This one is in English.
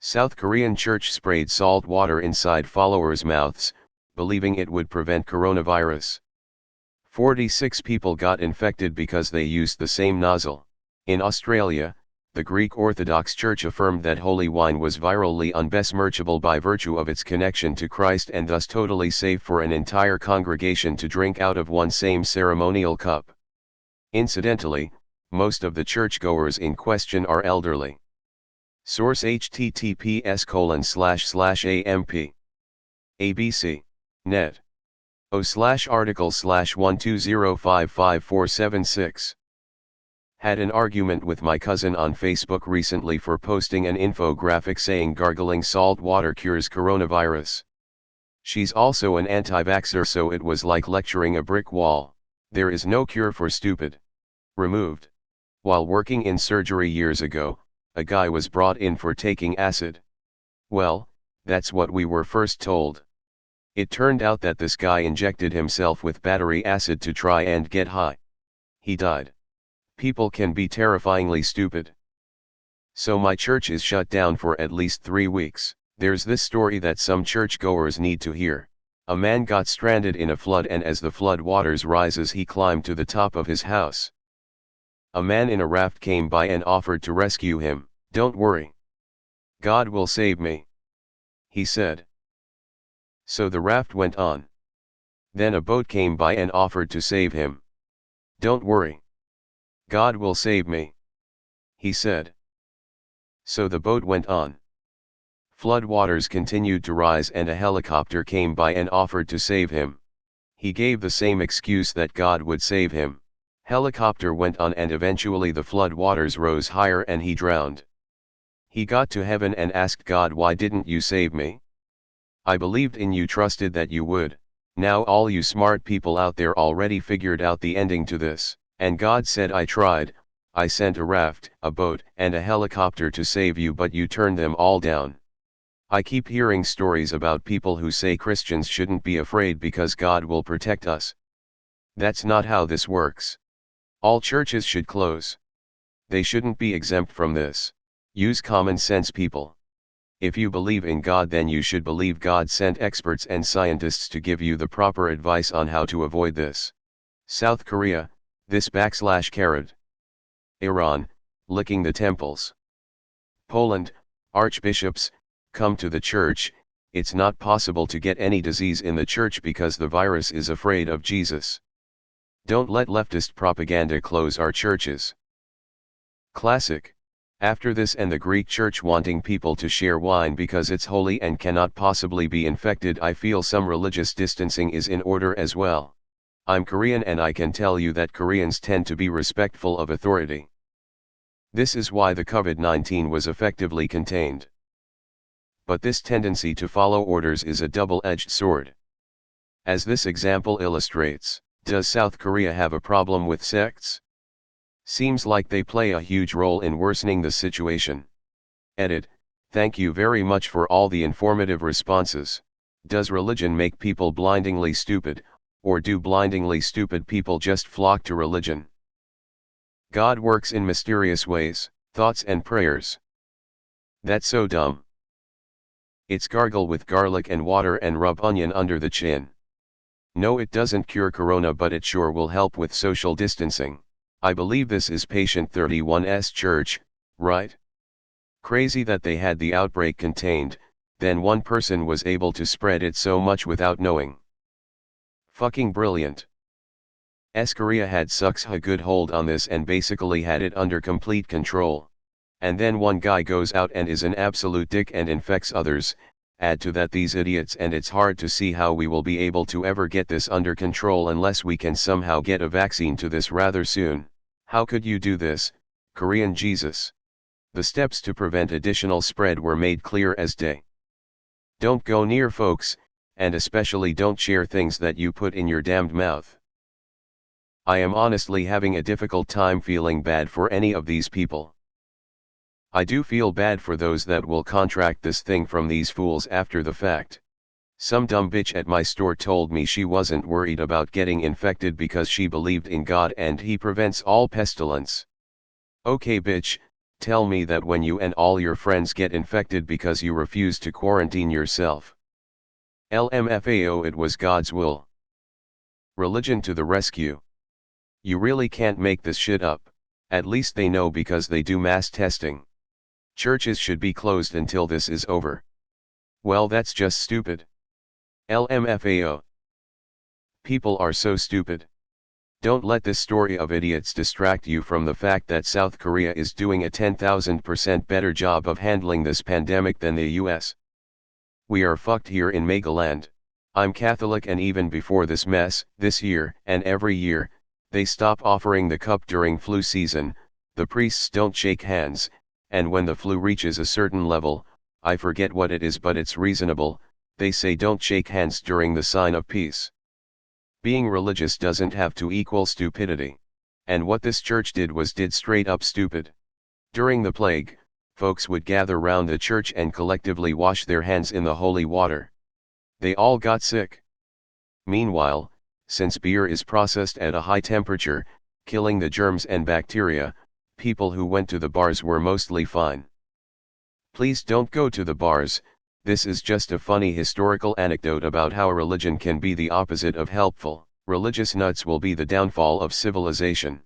South Korean church sprayed salt water inside followers' mouths, believing it would prevent coronavirus. 46 people got infected because they used the same nozzle. In Australia, the Greek Orthodox Church affirmed that holy wine was virally unbesmirchable by virtue of its connection to Christ and thus totally safe for an entire congregation to drink out of one same ceremonial cup. Incidentally, most of the churchgoers in question are elderly. Source https://amp. abc. net. o/article/120555476. Had an argument with my cousin on Facebook recently for posting an infographic saying gargling salt water cures coronavirus. She's also an anti-vaxxer, so it was like lecturing a brick wall. There is no cure for stupid. Removed. While working in surgery years ago, a guy was brought in for taking acid. Well, that's what we were first told. It turned out that this guy injected himself with battery acid to try and get high. He died. People can be terrifyingly stupid. So my church is shut down for at least 3 weeks. There's this story that some churchgoers need to hear. A man got stranded in a flood, and as the flood waters rises, he climbed to the top of his house. A man in a raft came by and offered to rescue him. "Don't worry. God will save me," he said. So the raft went on. Then a boat came by and offered to save him. "Don't worry. God will save me," he said. So the boat went on. Flood waters continued to rise and a helicopter came by and offered to save him. He gave the same excuse that God would save him. Helicopter went on and eventually the flood waters rose higher and he drowned. He got to heaven and asked God, "Why didn't you save me? I believed in you, trusted that you would. Now all you smart people out there already figured out the ending to this." And God said, "I tried, I sent a raft, a boat, and a helicopter to save you, but you turned them all down." I keep hearing stories about people who say Christians shouldn't be afraid because God will protect us. That's not how this works. All churches should close. They shouldn't be exempt from this. Use common sense, people. If you believe in God, then you should believe God sent experts and scientists to give you the proper advice on how to avoid this. South Korea, this/. Iran, licking the temples. Poland, archbishops, come to the church. It's not possible to get any disease in the church because the virus is afraid of Jesus. Don't let leftist propaganda close our churches. Classic. After this and the Greek church wanting people to share wine because it's holy and cannot possibly be infected, I feel some religious distancing is in order as well. I'm Korean and I can tell you that Koreans tend to be respectful of authority. This is why the COVID-19 was effectively contained. But this tendency to follow orders is a double-edged sword. As this example illustrates, does South Korea have a problem with sects? Seems like they play a huge role in worsening the situation. Edit. Thank you very much for all the informative responses. Does religion make people blindingly stupid, or do blindingly stupid people just flock to religion? God works in mysterious ways. Thoughts and prayers. That's so dumb. It's gargle with garlic and water and rub onion under the chin. No, it doesn't cure corona, but it sure will help with social distancing. I believe this is patient 31's church, right? Crazy that they had the outbreak contained, then one person was able to spread it so much without knowing. Fucking brilliant. Korea had such a good hold on this and basically had it under complete control. And then one guy goes out and is an absolute dick and infects others. Add to that these idiots, and it's hard to see how we will be able to ever get this under control unless we can somehow get a vaccine to this rather soon. How could you do this, Korean Jesus? The steps to prevent additional spread were made clear as day. Don't go near folks, and especially don't share things that you put in your damned mouth. I am honestly having a difficult time feeling bad for any of these people. I do feel bad for those that will contract this thing from these fools after the fact. Some dumb bitch at my store told me she wasn't worried about getting infected because she believed in God and He prevents all pestilence. Okay bitch, Tell me that when you and all your friends get infected because you refuse to quarantine yourself. LMFAO, it was God's will. Religion to the rescue. You really can't make this shit up, at least they know because they do mass testing. Churches should be closed until this is over. Well, that's just stupid. LMFAO. People are so stupid. Don't let this story of idiots distract you from the fact that South Korea is doing a 10,000% better job of handling this pandemic than the US. We are fucked here in Megaland. I'm Catholic, and even before this mess, this year, and every year, they stop offering the cup during flu season, the priests don't shake hands, and when the flu reaches a certain level, I forget what it is but it's reasonable, they say don't shake hands during the sign of peace. Being religious doesn't have to equal stupidity. And what this church did was straight up stupid. During the plague, folks would gather round the church and collectively wash their hands in the holy water. They all got sick. Meanwhile, since beer is processed at a high temperature, killing the germs and bacteria, people who went to the bars were mostly fine. Please don't go to the bars. This is just a funny historical anecdote about how religion can be the opposite of helpful. Religious nuts will be the downfall of civilization.